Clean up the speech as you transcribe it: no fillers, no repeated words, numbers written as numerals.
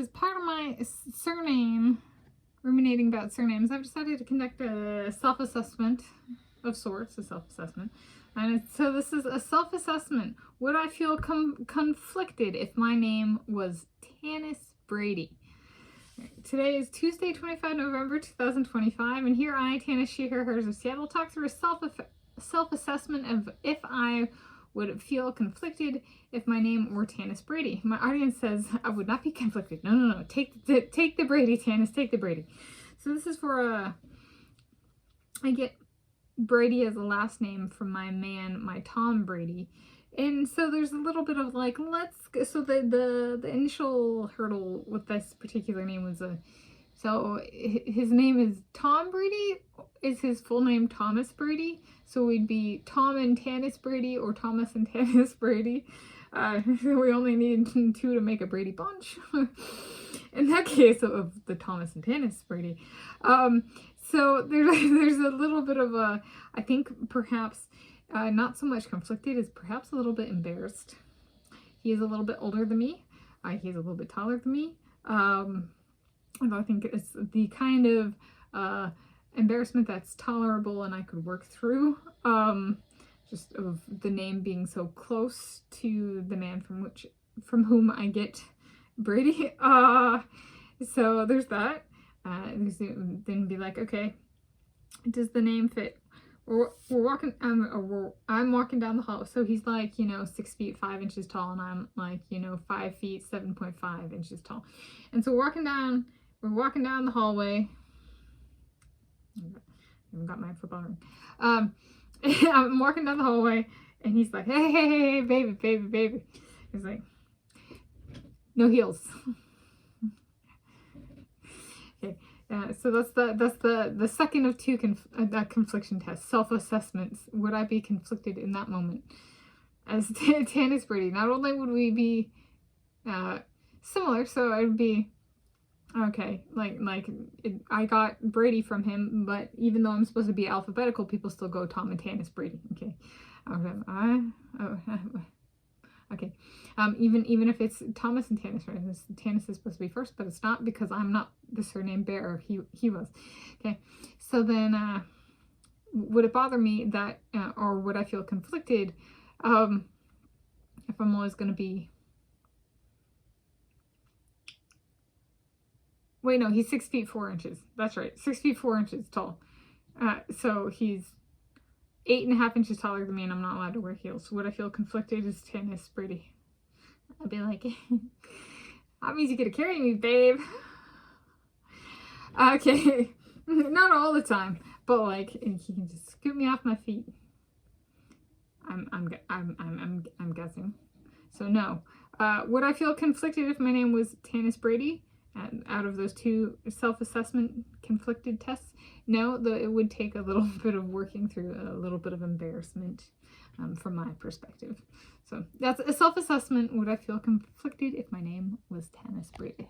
as part of my surname, ruminating about surnames, I've decided to conduct a self-assessment of sorts, a self-assessment. And so this is a self-assessment. Would I feel conflicted if my name was Tanis Brady? Today is Tuesday, 25 November 2025, and here I, Tanis, she, her, hers of Seattle, talk through a self-assessment of if I would feel conflicted if my name were Tanis Brady. My audience says I would not be conflicted. No. Take the Brady, Tanis. Take the Brady. So this is for I get Brady as a last name from my man, my Tom Brady. And so there's a little bit of like, so the initial hurdle with this particular name was so his name is Tom Brady. Is his full name Thomas Brady? So we'd be Tom and Tanis Brady or Thomas and Tanis Brady. We only need two to make a Brady bunch. In that case of the Thomas and Tanis Brady. So there's a little bit of a, I think perhaps not so much conflicted as perhaps a little bit embarrassed. He is a little bit older than me. He's a little bit taller than me. Although I think it's the kind of embarrassment that's tolerable and I could work through. Just of the name being so close to the man from whom I get Brady. So there's that. Then be like, okay, does the name fit? We're walking, I'm walking down the hall. So he's like, 6 feet 5 inches tall, and I'm like, 5 feet 7.5 inches tall. And so we're walking down the hallway. I haven't got my football ring. I'm walking down the hallway, and he's like, hey, baby. He's like, no heels. Okay. So that's the second of two confliction tests, self-assessments. Would I be conflicted in that moment as Tanis Brady? Not only would we be similar, so I would be okay. I got Brady from him, but even though I'm supposed to be alphabetical, people still go Tom and Tanis Brady. Okay. Okay. Even if it's Thomas and Tanis, right? Tanis is supposed to be first, but it's not because I'm not the surname bearer. He was. Okay. So then, would it bother me that, or would I feel conflicted, if I'm always going to be? Wait, no, he's 6 feet 4 inches. That's right, 6 feet 4 inches tall. So he's 8.5 inches taller than me, and I'm not allowed to wear heels. Would I feel conflicted as Tanis Brady? I'd be like, that means you get to carry me, babe. Okay, not all the time, but like he can just scoop me off my feet. I'm guessing. So no. Would I feel conflicted if my name was Tanis Brady? Out of those two self-assessment conflicted tests, no, though it would take a little bit of working through, a little bit of embarrassment from my perspective. So that's a self-assessment. Would I feel conflicted if my name was Tanis Brady?